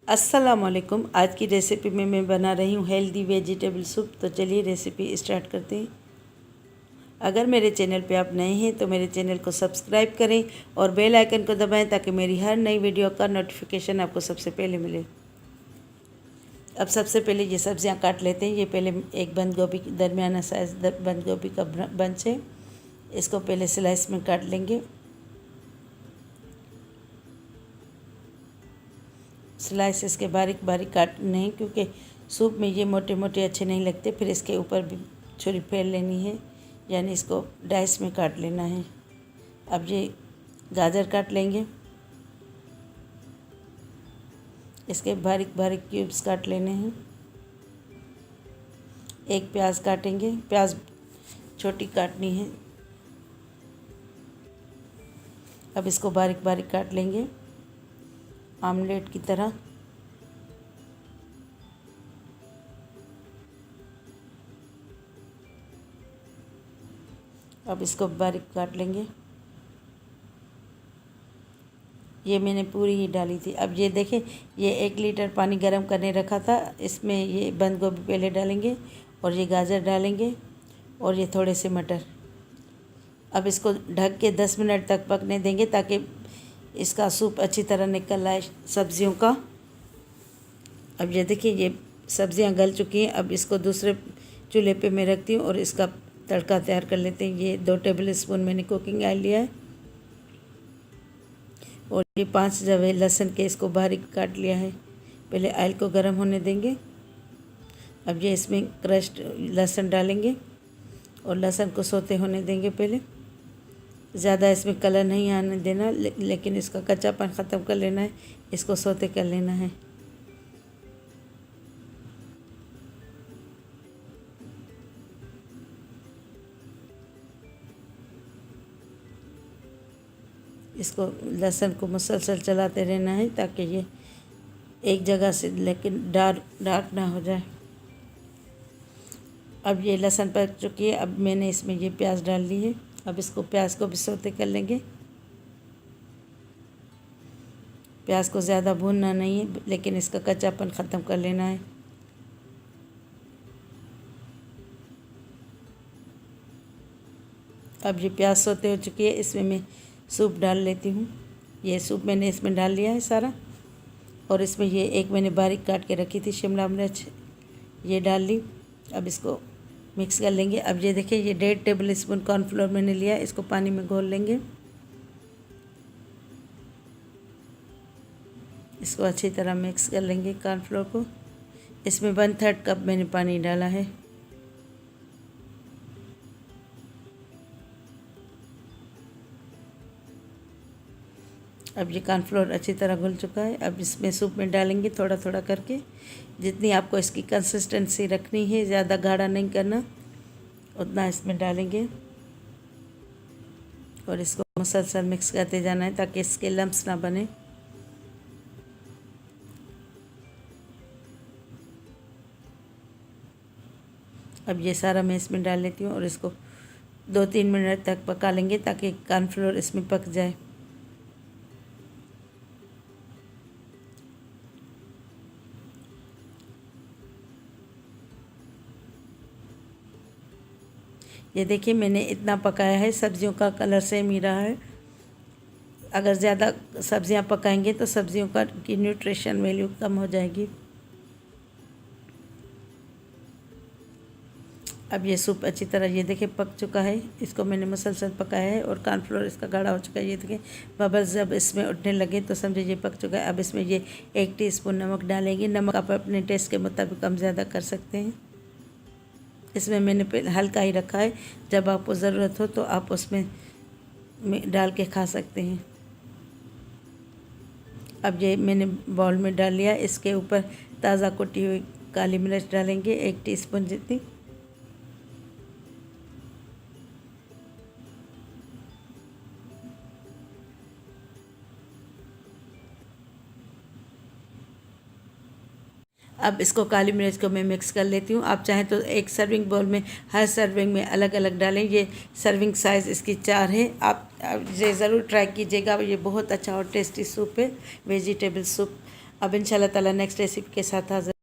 अस्सलामुअलैकुम। आज की रेसिपी में मैं बना रही हूँ हेल्दी वेजिटेबल सूप। तो चलिए रेसिपी स्टार्ट करते हैं। अगर मेरे चैनल पे आप नए हैं तो मेरे चैनल को सब्सक्राइब करें और बेल आइकन को दबाएं ताकि मेरी हर नई वीडियो का नोटिफिकेशन आपको सबसे पहले मिले। अब सबसे पहले ये सब्जियां काट लेते हैं। ये पहले एक बंद गोभी, दरमियाना साइज़ बंद गोभी का बंच है। इसको पहले स्लाइस में काट लेंगे। स्लाइस इसके बारीक बारीक काटने हैं क्योंकि सूप में ये मोटे मोटे अच्छे नहीं लगते। फिर इसके ऊपर भी छुरी फेर लेनी है, यानी इसको डाइस में काट लेना है। अब ये गाजर काट लेंगे। इसके बारीक बारीक क्यूब्स काट लेने हैं। एक प्याज काटेंगे, प्याज छोटी काटनी है। अब इसको बारीक बारीक काट लेंगे आमलेट की तरह। अब इसको बारीक काट लेंगे। ये मैंने पूरी ही डाली थी। अब ये देखें, ये 1 लीटर पानी गर्म करने रखा था। इसमें ये बंद गोभी पहले डालेंगे और ये गाजर डालेंगे और ये थोड़े से मटर। अब इसको ढक के 10 मिनट तक पकने देंगे ताकि इसका सूप अच्छी तरह निकल आए सब्जियों का। अब ये देखिए, ये सब्जियां गल चुकी हैं। अब इसको दूसरे चूल्हे पे मैं रखती हूँ और इसका तड़का तैयार कर लेते हैं। ये 2 टेबल स्पून मैंने कुकिंग ऑयल लिया है और ये 5 जवे लहसुन के इसको बारीक काट लिया है। पहले ऑयल को गर्म होने देंगे। अब ये इसमें क्रश्ड लहसुन डालेंगे और लहसुन को सोते होने देंगे। पहले ज़्यादा इसमें कलर नहीं आने देना, लेकिन इसका कच्चापन ख़त्म कर लेना है। इसको सोते कर लेना है। इसको लहसुन को मुसलसल चलाते रहना है ताकि ये एक जगह से लेकिन डार्क ना हो जाए। अब ये लहसुन पक चुकी है। अब मैंने इसमें ये प्याज डाल ली है। अब इसको प्याज को भी सौते कर लेंगे। प्याज को ज़्यादा भूनना नहीं है, लेकिन इसका कच्चापन ख़त्म कर लेना है। अब ये प्याज सौते हो चुकी है। इसमें मैं सूप डाल लेती हूँ। ये सूप मैंने इसमें डाल लिया है सारा। और इसमें ये एक मैंने बारीक काट के रखी थी शिमला मिर्च, ये डाल ली। अब इसको मिक्स कर लेंगे। अब ये देखिए, ये 1.5 टेबल स्पून कॉर्नफ्लोर मैंने लिया है। इसको पानी में घोल लेंगे। इसको अच्छी तरह मिक्स कर लेंगे कॉर्नफ्लोर को। इसमें 1/3 कप मैंने पानी डाला है। अब ये कॉर्नफ्लोर अच्छी तरह घुल चुका है। अब इसमें सूप में डालेंगे थोड़ा थोड़ा करके, जितनी आपको इसकी कंसिस्टेंसी रखनी है, ज़्यादा गाढ़ा नहीं करना, उतना इसमें डालेंगे और इसको मुसलसल मिक्स करते जाना है ताकि इसके लम्स ना बने। अब ये सारा मैं इसमें डाल लेती हूँ और इसको 2-3 मिनट तक पका लेंगे ताकि कॉर्नफ्लोर इसमें पक जाए। ये देखिए, मैंने इतना पकाया है। सब्जियों का कलर सेम ही रहा है। अगर ज़्यादा सब्जियां पकाएंगे तो सब्जियों का की न्यूट्रिशन वैल्यू कम हो जाएगी। अब ये सूप अच्छी तरह ये देखिए पक चुका है। इसको मैंने मुसलसल पकाया है और कॉर्नफ्लोर इसका गाढ़ा हो चुका है। ये देखिए बबल्स जब इसमें उठने लगे तो समझे ये पक चुका है। अब इसमें ये 1 टीस्पून नमक डालेंगे। नमक आप अपने टेस्ट के मुताबिक कम ज़्यादा कर सकते हैं। इसमें मैंने पहले हल्का ही रखा है, जब आपको ज़रूरत हो तो आप उसमें डाल के खा सकते हैं। अब ये मैंने बाउल में डाल लिया। इसके ऊपर ताज़ा कुटी हुई काली मिर्च डालेंगे, 1 टीस्पून जितनी। अब इसको काली मिर्च को मैं मिक्स कर लेती हूँ। आप चाहें तो एक सर्विंग बाउल में हर सर्विंग में अलग अलग डालें। ये सर्विंग साइज़ इसकी 4 है। आप ये ज़रूर ट्राई कीजिएगा। ये बहुत अच्छा और टेस्टी सूप है, वेजिटेबल सूप। अब इंशाल्लाह ताला नेक्स्ट रेसिपी के साथ हाज़िर